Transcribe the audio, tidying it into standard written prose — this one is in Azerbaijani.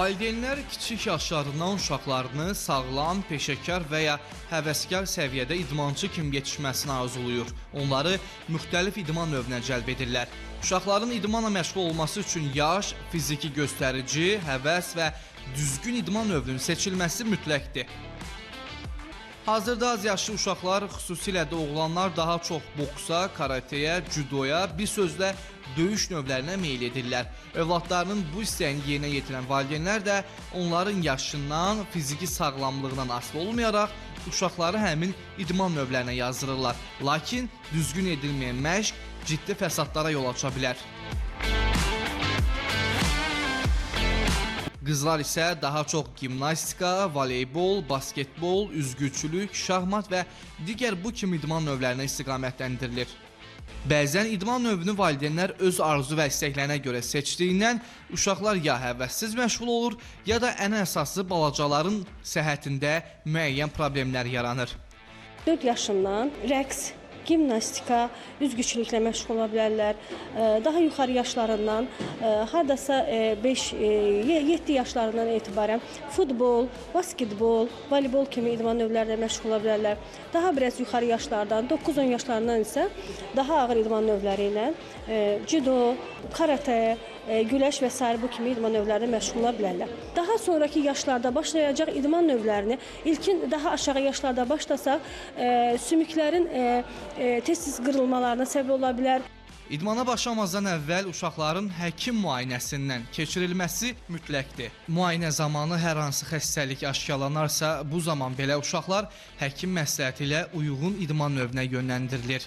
Valideynlər kiçik yaşlarından uşaqlarını sağlam, peşəkar və ya həvəskar səviyyədə idmançı kimi yetişməsini arzuluyur. Onları müxtəlif idman növünə cəlb edirlər. Uşaqların idmanla məşğul olması üçün yaş, fiziki göstərici, həvəs və düzgün idman növünün seçilməsi mütləqdir. Hazırda az yaşlı uşaqlar, xüsusilə də oğlanlar daha çox boksa, karateyə, judoya, bir sözlə döyüş növlərinə meyl edirlər. Övladlarının bu istəyini yerinə yetirən valideynlər də onların yaşından, fiziki sağlamlığından asılı olmayaraq uşaqları həmin idman növlərinə yazdırırlar. Lakin düzgün edilməyən məşq ciddi fəsadlara yol aça bilər. Qızlar isə daha çox gimnastika, voleybol, basketbol, üzgüçülük, şahmat və digər bu kimi idman növlərinə istiqamətlendirilir. Bəzən idman növünü valideynlər öz arzu və istəklərinə görə seçdiyindən uşaqlar ya həvəssiz məşğul olur, ya da ən əsası balacaların səhhətində müəyyən problemlər yaranır. 4 yaşından rəqs, gimnastika, üzgüçülüklə məşğul ola bilərlər. Daha yuxarı yaşlarından, hardasa 5-7 yaşlarından etibarən futbol, basketbol, voleybol kimi idman növlərlə məşğul ola bilərlər. Daha biraz yuxarı yaşlardan, 9-10 yaşlarından isə daha ağır idman növləri ilə judo, karate, güləş və s. bu kimi idman növlərlə məşğul ola bilərlər. Daha sonraki yaşlarda başlayacaq idman növlərini ilkin daha aşağı yaşlarda başlasaq, sümüklərin tez-tez qırılmalarına səbəb ola bilər. İdmana başlamazdan əvvəl uşaqların həkim müayinəsindən keçirilməsi mütləqdir. Müayinə zamanı hər hansı xəstəlik aşkarlanarsa, bu zaman belə uşaqlar həkim məsləhəti ilə uyğun idman növünə yönləndirilir.